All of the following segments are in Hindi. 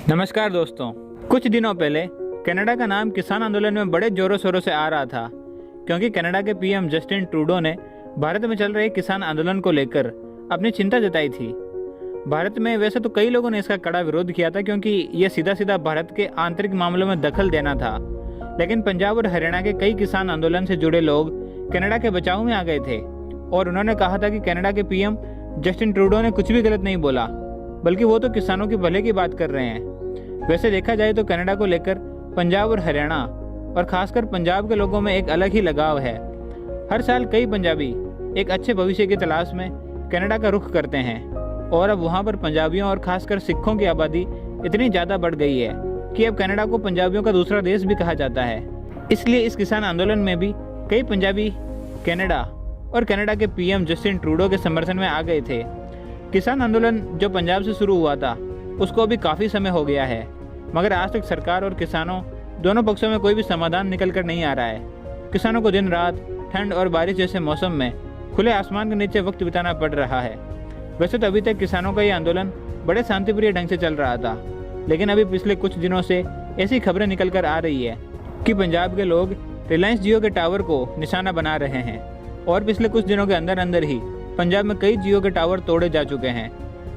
नमस्कार दोस्तों। कुछ दिनों पहले कनाडा का नाम किसान आंदोलन में बड़े जोरों शोरों से आ रहा था, क्योंकि कनाडा के पीएम जस्टिन ट्रूडो ने भारत में चल रहे किसान आंदोलन को लेकर अपनी चिंता जताई थी। भारत में वैसे तो कई लोगों ने इसका कड़ा विरोध किया था, क्योंकि यह सीधा सीधा भारत के आंतरिक मामलों में दखल देना था। लेकिन पंजाब और हरियाणा के कई किसान आंदोलन से जुड़े लोग कनाडा के बचाव में आ गए थे और उन्होंने कहा था कि कनाडा के पीएम जस्टिन ट्रूडो ने कुछ भी गलत नहीं बोला, बल्कि वो तो किसानों के भले की बात कर रहे हैं। वैसे देखा जाए तो कनाडा को लेकर पंजाब और हरियाणा और खासकर पंजाब के लोगों में एक अलग ही लगाव है। हर साल कई पंजाबी एक अच्छे भविष्य की तलाश में कनाडा का रुख करते हैं और अब वहां पर पंजाबियों और खासकर सिखों की आबादी इतनी ज़्यादा बढ़ गई है कि अब कनाडा को पंजाबियों का दूसरा देश भी कहा जाता है। इसलिए इस किसान आंदोलन में भी कई पंजाबी कनाडा और कनाडा के पीएम जस्टिन ट्रूडो के समर्थन में आ गए थे। किसान आंदोलन जो पंजाब से शुरू हुआ था उसको अभी काफ़ी समय हो गया है, मगर आज तक सरकार और किसानों दोनों पक्षों में कोई भी समाधान निकल कर नहीं आ रहा है। किसानों को दिन रात ठंड और बारिश जैसे मौसम में खुले आसमान के नीचे वक्त बिताना पड़ रहा है। वैसे तो अभी तक किसानों का ये आंदोलन बड़े शांतिप्रिय ढंग से चल रहा था, लेकिन अभी पिछले कुछ दिनों से ऐसी खबरें निकल कर आ रही है कि पंजाब के लोग रिलायंस जियो के टावर को निशाना बना रहे हैं और पिछले कुछ दिनों के अंदर अंदर ही पंजाब में कई जियो के टावर तोड़े जा चुके हैं।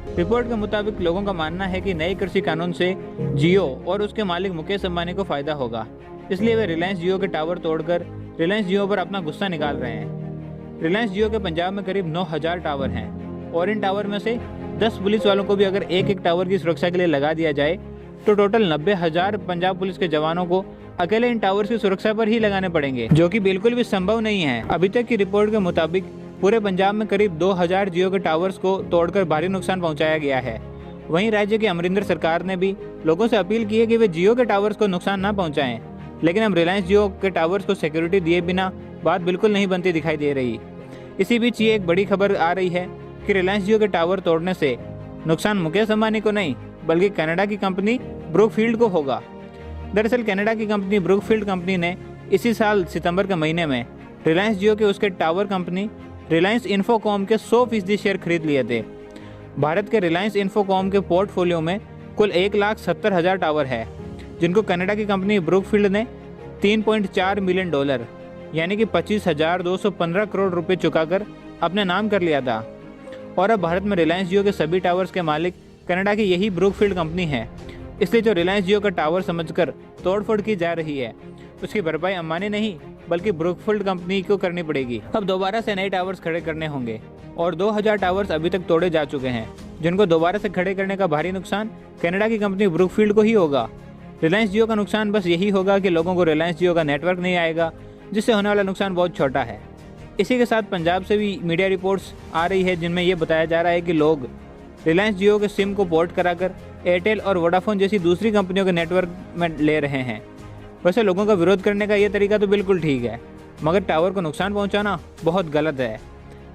रिपोर्ट के मुताबिक लोगों का मानना है कि नए कृषि कानून से जियो और उसके मालिक मुकेश अंबानी को फायदा होगा, इसलिए वे रिलायंस जियो के टावर तोड़कर रिलायंस जियो पर अपना गुस्सा निकाल रहे हैं। रिलायंस जियो के पंजाब में करीब 9,000 टावर हैं और इन टावर में से 10 पुलिस वालों को भी अगर एक एक टावर की सुरक्षा के लिए लगा दिया जाए तो टोटल 90,000 पंजाब पुलिस के जवानों को अकेले इन टावर्स की सुरक्षा पर ही लगाने पड़ेंगे, जो कि बिल्कुल भी संभव नहीं है। अभी तक की रिपोर्ट के मुताबिक पूरे पंजाब में करीब 2,000 जियो के टावर्स को तोड़कर भारी नुकसान पहुंचाया गया है। वहीं राज्य की अमरिंदर सरकार ने भी लोगों से अपील की है कि वे जियो के टावर्स को नुकसान न पहुंचाएं, लेकिन अब रिलायंस जियो के टावर्स को सिक्योरिटी दिए बिना बात बिल्कुल नहीं बनती दिखाई दे रही। इसी बीच ये एक बड़ी खबर आ रही है कि रिलायंस जियो के टावर तोड़ने से नुकसान मुकेश अंबानी को नहीं, बल्कि कनाडा की कंपनी ब्रुकफील्ड को होगा। दरअसल कनाडा की कंपनी ब्रुकफील्ड कंपनी ने इसी साल सितंबर के महीने में रिलायंस जियो के उसके टावर कंपनी रिलायंस इन्फोकॉम के 100% शेयर खरीद लिए थे। भारत के रिलायंस इन्फोकॉम के पोर्टफोलियो में कुल 1,70,000 टावर है, जिनको कनाडा की कंपनी ब्रुकफील्ड ने $3.4 मिलियन यानी कि 25,215 करोड़ रुपए चुकाकर अपने नाम कर लिया था। और अब भारत में रिलायंस जियो के सभी टावर्स के मालिक कनाडा की यही ब्रुकफील्ड कंपनी है। इसलिए जो रिलायंस जियो का टावर समझकर तोड़फोड़ की जा रही है उसकी भरपाई अंबानी नहीं बल्कि ब्रुकफील्ड कंपनी को करनी पड़ेगी। अब दोबारा से नए टावर्स खड़े करने होंगे और 2,000 टावर्स अभी तक तोड़े जा चुके हैं, जिनको दोबारा से खड़े करने का भारी नुकसान कनाडा की कंपनी ब्रुकफील्ड को ही होगा। रिलायंस जियो का नुकसान बस यही होगा कि लोगों को रिलायंस जियो का नेटवर्क नहीं आएगा, जिससे होने वाला नुकसान बहुत छोटा है। इसी के साथ पंजाब से भी मीडिया रिपोर्ट्स आ रही है जिनमें यह बताया जा रहा है कि लोग रिलायंस जियो के सिम को पोर्ट कराकर एयरटेल और वोडाफोन जैसी दूसरी कंपनियों के नेटवर्क में ले रहे हैं। वैसे लोगों का विरोध करने का ये तरीका तो बिल्कुल ठीक है, मगर टावर को नुकसान पहुंचाना बहुत गलत है।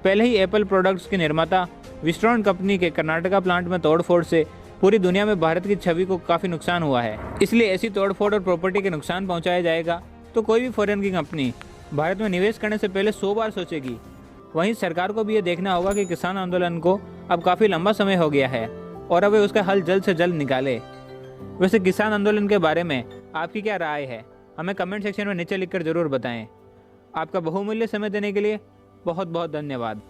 पहले ही एप्पल प्रोडक्ट्स के निर्माता विस्ट्रॉन कंपनी के कर्नाटका प्लांट में तोड़फोड़ से पूरी दुनिया में भारत की छवि को काफ़ी नुकसान हुआ है। इसलिए ऐसी तोड़फोड़ और प्रॉपर्टी के नुकसान पहुंचाया जाएगा तो कोई भी फॉरेन की कंपनी भारत में निवेश करने से पहले 100 बार सोचेगी। वहीं सरकार को भी ये देखना होगा कि किसान आंदोलन को अब काफ़ी लंबा समय हो गया है और अब वे उसका हल जल्द से जल्द निकाले। वैसे किसान आंदोलन के बारे में आपकी क्या राय है, हमें कमेंट सेक्शन में नीचे लिखकर ज़रूर बताएं। आपका बहुमूल्य समय देने के लिए बहुत बहुत धन्यवाद।